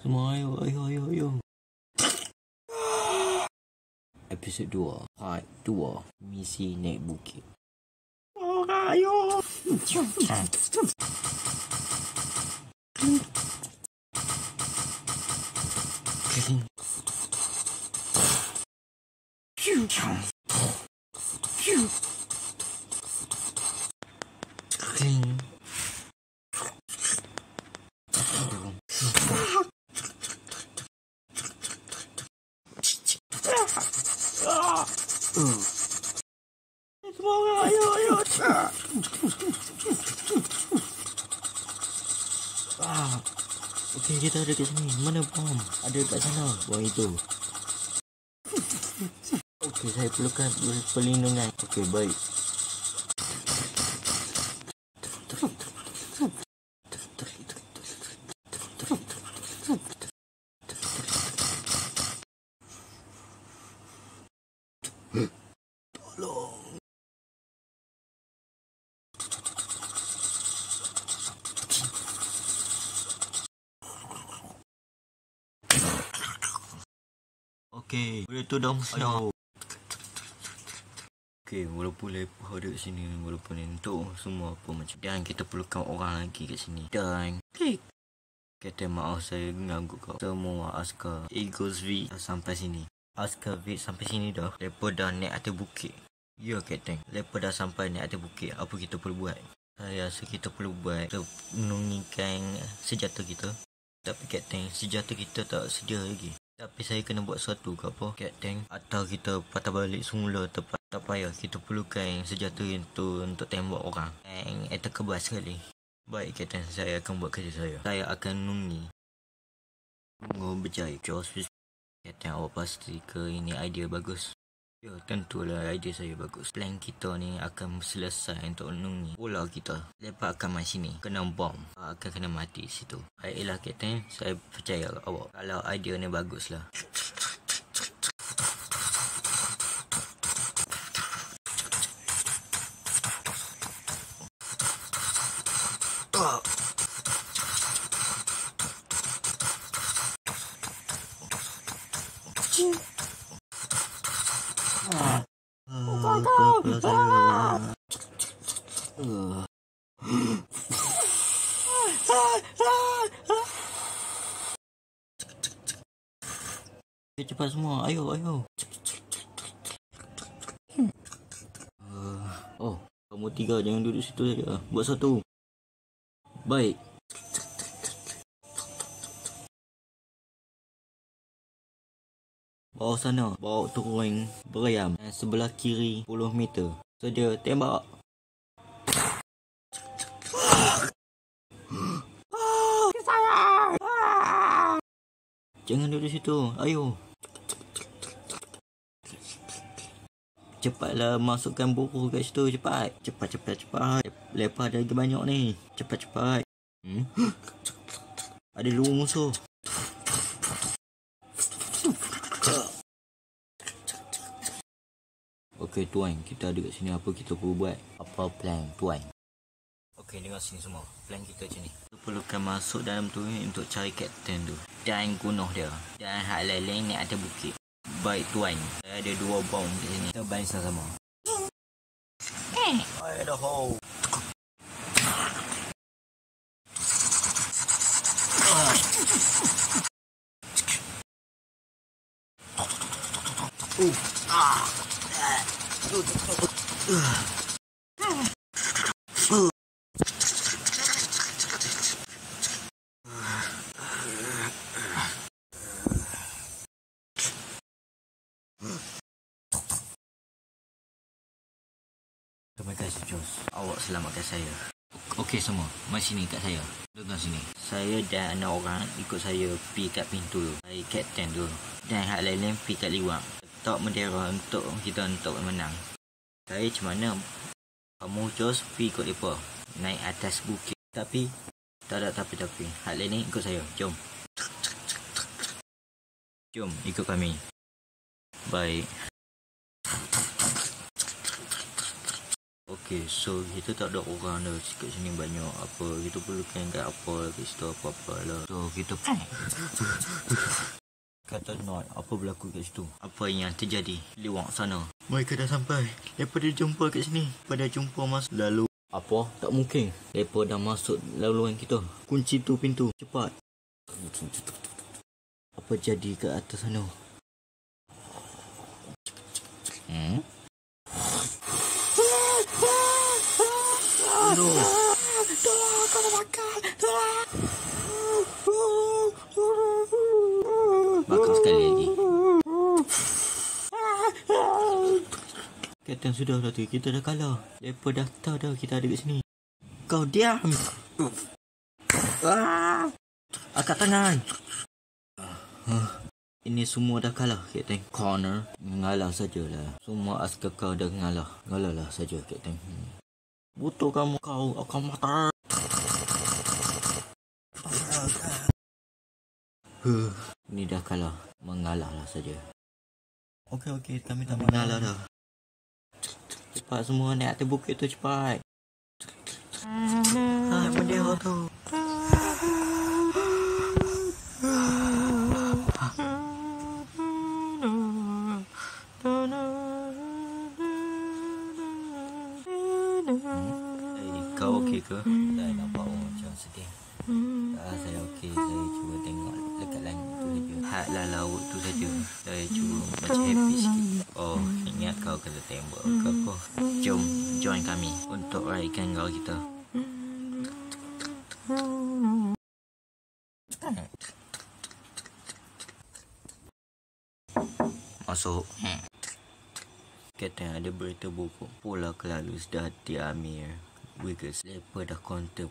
Semua ayo. Episod 2 Part 2 Misi naik bukit. Orang ayo. Semua orang ayo. Okey, kita ada kat sini. Mana bom? Ada kat sana. Bom itu. Okey, saya perlukan perlindungan. Okey, baik. Tolong. Okey, boleh tu dah musnah. Okey, walaupun lepas ada kat sini, walaupun untuk semua apa macam, dan kita perlukan orang lagi kat sini. Dan kata maaf saya ganggu kau. Semua askar Eagles V dah sampai sini. Askar V sampai sini dah. Lepas dah naik atas bukit. Ya, Kapten. Lepas dah sampai naik atas bukit, apa kita perlu buat? Saya rasa kita perlu buat, kita menungikan senjata kita. Tapi Kapten, senjata kita tak sedia lagi. Tapi saya kena buat sesuatu ke apa, Kapten? Atau kita patah balik semula tempat. Tak payah, kita perlukan senjata itu untuk tembak orang. Dan itu kebas sekali. Baik, Kapten, saya akan buat kerja saya. Saya akan nungi. Tunggu berjaya. Jos, Kapten, awak pasti ke ini idea bagus? Ya, tentulah idea saya bagus. Plan kita ni akan selesai untuk nungi bola kita. Lepas akan main sini, kena bom, akan kena mati situ. Baiklah, Kapten, saya percaya awak. Kalau idea ni baguslah. Cepat semua, ayo. Oh, kamu tiga jangan duduk situ saja. Buat satu. Baik. Bawa sana, bawa turun berayam. Sebelah kiri 10 meter. Sedia, tembak. Jangan duduk situ, ayo. Cepatlah masukkan buku kat situ, cepat. Cepat. Lepas ada lagi banyak ni. Cepat. Ada luar musuh. Okey tuan, kita ada kat sini, apa kita perlu buat? Apa plan tuan? Okey, dengar sini semua. Plan kita macam ni. Kita perlukan masuk dalam tu untuk cari Kapten tu dan bunuh dia. Dan hak lain ni ada bukit. Baik tuan, saya ada 2 bom di sini. Kita main sama. Ada hole. Terima kasih Jos, awak selamatkan saya. Okey semua, mari sini kat saya. Dengar sini. Saya dan 6 orang ikut saya pergi kat pintu tu. Saya Kapten tu. Dan hak lain-lain pergi kat luar. Letak bendera untuk kita untuk menang. Saya macam mana? Kamu Jos pergi ikut mereka. Naik atas bukit. Tapi, tak ada tapi. Hak lain ni ikut saya. Jom. Jom, ikut kami. Baik. Okay, so kita tak ada orang dah kat sini banyak. Apa kita perlukan kat apa kat situ apa-apa lah. So kita kata not apa berlaku kat situ. Apa yang terjadi lewat sana. Mereka dah sampai. Mereka dah jumpa kat sini. Pada jumpa masuk lalu. Apa? Tak mungkin. Mereka dah masuk laluan kita. Kunci tu pintu. Cepat. Apa jadi kat atas sana? No. Bakar sekali lagi. Kapten sudah dah tu. Kita dah kalah. Mereka dah tahu dah kita ada kat sini. Kau diam. Angkat tangan. Ini semua dah kalah, Kapten. Corner. Ngalah sajalah. Semua askar kau dah ngalah. Ngalahlah saja, Kapten. Butuh kamu, kau akan mati. Ini dah kalah. Mengalahlah saja. Okey, kami tak mengalah dah. Cepat semua naik atas bukit tu cepat. Bendera tu. Kau okey ke? Saya nampak macam sedih. Saya okey. Saya cuba tengok dekat langit tu saja. Hadlah laut tu saja. Saya cuba macam happy sikit. Oh, ingat kau kena tembak ke apa? Jom, join kami untuk raikan kau kita. Masuk. Kata ada berita buruk. Pulau Kelalus dah diambil Wiggles. Lepas dah counter.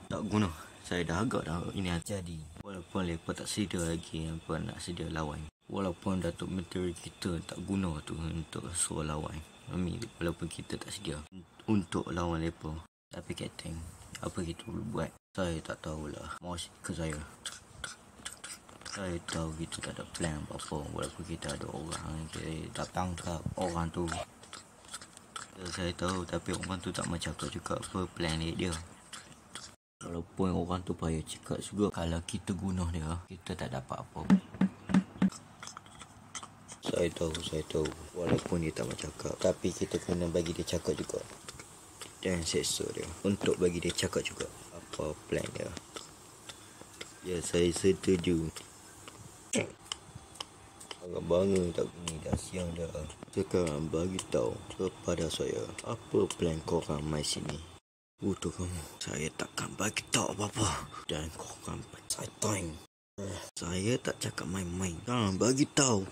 Tak guna. Saya dah agak dah ini jadi. Walaupun lepas tak sedia lagi apa nak sedia lawan. Walaupun Datuk Menteri kita tak guna tu untuk suruh lawan. Walaupun kita tak sedia untuk lawan lepa. Tapi Kapten, apa kita boleh buat? Saya tak tahulah. Mau ke saya. Saya tahu kita tak ada plan apa-apa. Walaupun kita ada orang kita tak tangkap orang tu. Saya tahu tapi orang tu tak macam cakap juga apa plan dia. Walaupun orang tu payah cakap juga. Kalau kita guna dia, kita tak dapat apa. Saya tahu. Walaupun dia tak macam cakap, tapi kita kena bagi dia cakap juga. Dan seksa dia. Untuk bagi dia cakap juga apa plan dia. Ya, saya setuju. Agak bangga tak ni dah siang dah. Sekarang bagi tahu kepada saya apa plan korang mai sini. Butuh kamu. Saya takkan bagi tahu apa-apa. Dan korang percaya time. Saya tak cakap main-main. Korang bagi tahu.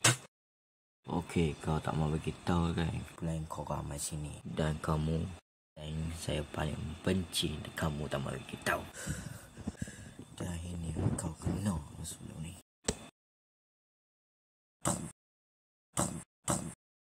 Okey, kau tak mau bagi tahu kan plan korang mai sini. Dan kamu, dan saya paling benci kamu tak mau bagi tahu.